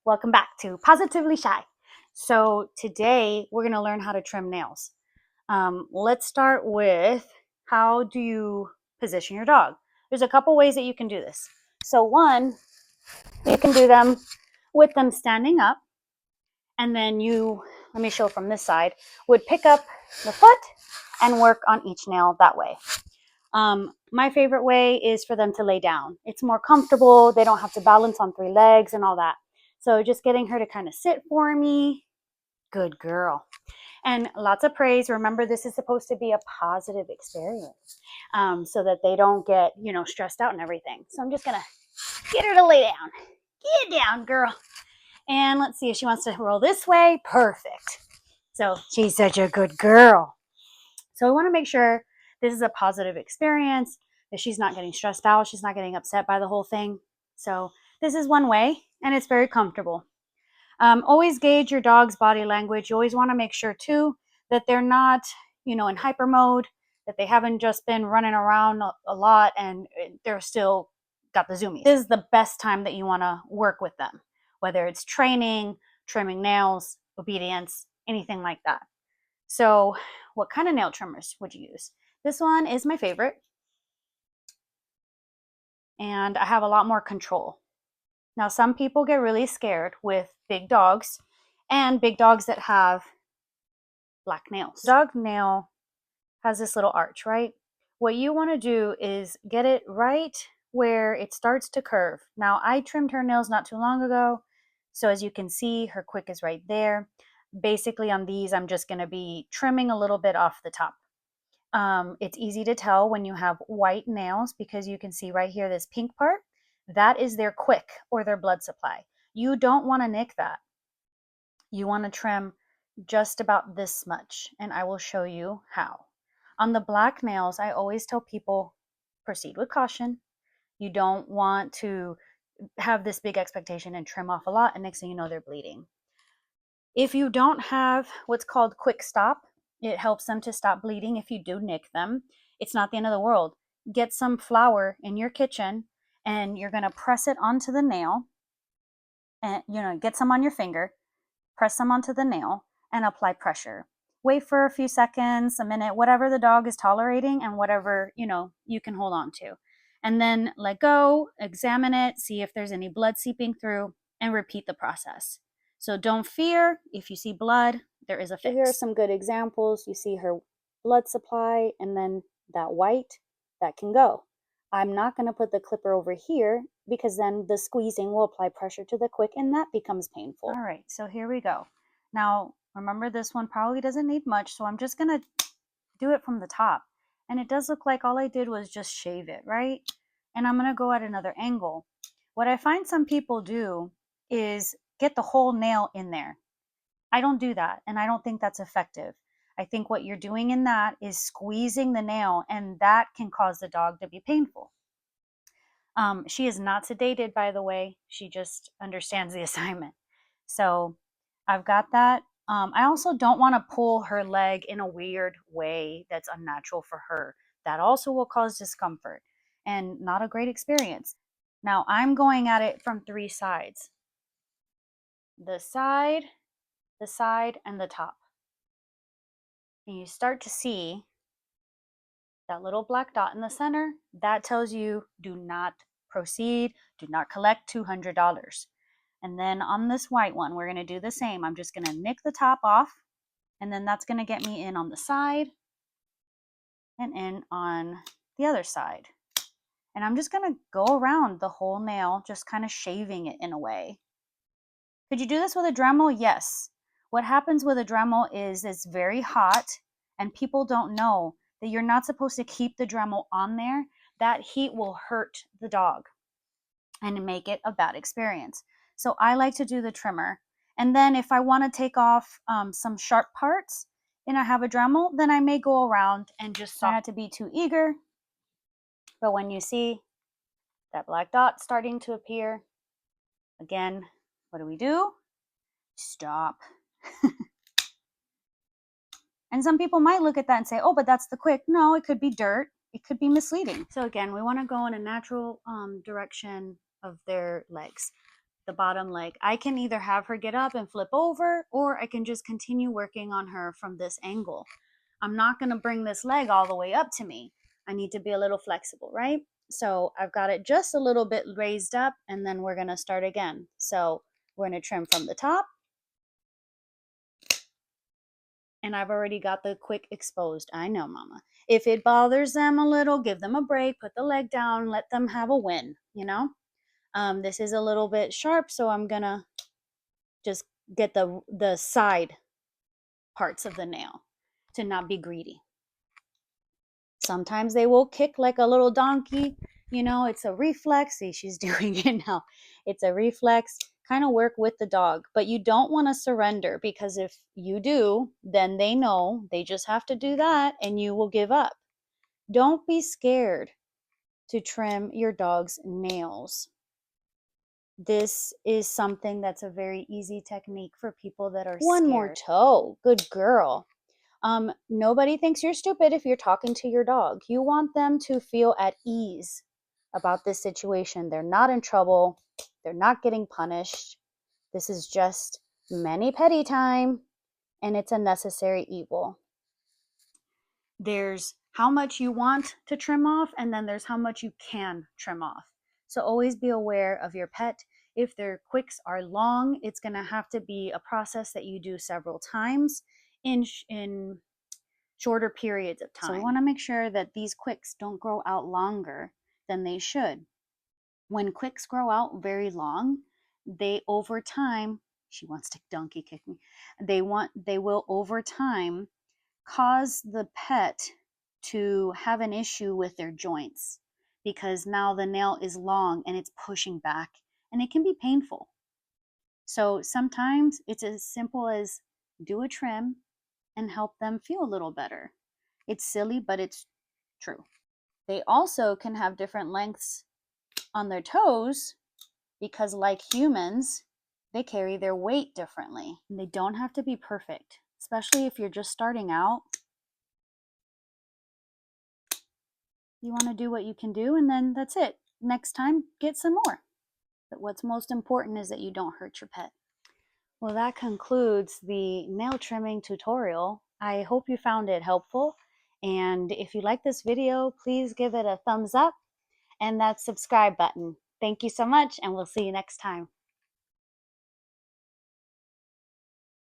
Welcome back to Positively Shy. So today we're going to learn how to trim nails. Let's start with how do you position your dog? There's a couple ways that you can do this. So one, you can do them with them standing up, and then let me show from this side, would pick up the foot and work on each nail that way. My favorite way is for them to lay down. It's more comfortable. They don't have to balance on 3 legs and all that. So just getting her to kind of sit for me. Good girl. And lots of praise. Remember, this is supposed to be a positive experience, so that they don't get, stressed out and everything. So I'm just going to get her to lay down. Get down, girl. And let's see if she wants to roll this way. Perfect. So she's such a good girl. So I want to make sure this is a positive experience, that she's not getting stressed out. She's not getting upset by the whole thing. So this is one way, and it's very comfortable. Always gauge your dog's body language. You always want to make sure, too, that they're not, in hyper mode, that they haven't just been running around a lot and they're still got the zoomies. This is the best time that you want to work with them, whether it's training, trimming nails, obedience, anything like that. So what kind of nail trimmers would you use? This one is my favorite, and I have a lot more control. Now, some people get really scared with big dogs and big dogs that have black nails. Dog nail has this little arch, right? What you want to do is get it right where it starts to curve. Now, I trimmed her nails not too long ago, so as you can see, her quick is right there. Basically, on these, I'm just going to be trimming a little bit off the top. It's easy to tell when you have white nails because you can see right here this pink part. That is their quick or their blood supply. You don't want to nick that. You want to trim just about this much, and I will show you how. On the black nails, I always tell people proceed with caution. You don't want to have this big expectation and trim off a lot, and next thing you know, they're bleeding. If you don't have what's called quick stop, it helps them to stop bleeding if you do nick them. It's not the end of the world. Get some flour in your kitchen and you're going to press it onto the nail, and get some on your finger, press some onto the nail and apply pressure. Wait for a few seconds, a minute, whatever the dog is tolerating and whatever, you can hold on to. And then let go, examine it, see if there's any blood seeping through, and repeat the process. So don't fear. If you see blood, there is a fix. Here are some good examples. You see her blood supply and then that white, that can go. I'm not going to put the clipper over here because then the squeezing will apply pressure to the quick and that becomes painful. All right, so here we go. Now, remember this one probably doesn't need much, so I'm just going to do it from the top. And it does look like all I did was just shave it, right? And I'm going to go at another angle. What I find some people do is get the whole nail in there. I don't do that, and I don't think that's effective. I think what you're doing in that is squeezing the nail, and that can cause the dog to be painful. She is not sedated, by the way. She just understands the assignment. So I've got that. I also don't want to pull her leg in a weird way that's unnatural for her. That also will cause discomfort and not a great experience. Now I'm going at it from 3 sides. The side, and the top. And you start to see that little black dot in the center. That tells you do not proceed, do not collect $200. And then on this white one, we're going to do the same. I'm just going to nick the top off, and then that's going to get me in on the side and in on the other side. And I'm just going to go around the whole nail, just kind of shaving it in a way. Could you do this with a Dremel? Yes. What happens with a Dremel is it's very hot, and people don't know that you're not supposed to keep the Dremel on there. That heat will hurt the dog and make it a bad experience. So I like to do the trimmer. And then if I want to take off some sharp parts and I have a Dremel, then I may go around and just try not to be too eager. But when you see that black dot starting to appear, again, what do? Stop. And some people might look at that and say, oh, but that's the quick. No, it could be dirt. It could be misleading. So again, we want to go in a natural direction of their legs. the bottom leg. I can either have her get up and flip over, or I can just continue working on her from this angle. I'm not going to bring this leg all the way up to me. I need to be a little flexible, right? So I've got it just a little bit raised up, and then we're going to start again. So we're going to trim from the top. And I've already got the quick exposed. I know, mama. If it bothers them a little, give them a break, put the leg down, let them have a win, you know? This is a little bit sharp, so I'm going to just get the side parts of the nail to not be greedy. Sometimes they will kick like a little donkey. You know, it's a reflex. See, she's doing it now. It's a reflex. Kind of work with the dog, but you don't want to surrender, because if you do, then they know they just have to do that and you will give up. Don't be scared to trim your dog's nails. This is something that's a very easy technique for people that are scared. One more toe. Good girl. Nobody thinks you're stupid if you're talking to your dog. You want them to feel at ease about this situation. They're not in trouble. They're not getting punished. This is just mani-pedi time, and it's a necessary evil. There's how much you want to trim off, and then there's how much you can trim off. So always be aware of your pet. If their quicks are long, it's going to have to be a process that you do several times in shorter periods of time. So we want to make sure that these quicks don't grow out longer than they should. When quicks grow out very long, they over time, she wants to donkey kick me. They will over time cause the pet to have an issue with their joints, because now the nail is long and it's pushing back, and it can be painful. So sometimes it's as simple as do a trim and help them feel a little better. It's silly, but it's true. They also can have different lengths on their toes, because like humans, they carry their weight differently. And they don't have to be perfect, especially if you're just starting out. You want to do what you can do, and then that's it. Next time, get some more. But what's most important is that you don't hurt your pet. Well, that concludes the nail trimming tutorial. I hope you found it helpful. And if you like this video, please give it a thumbs up and that subscribe button. Thank you so much, and we'll see you next time.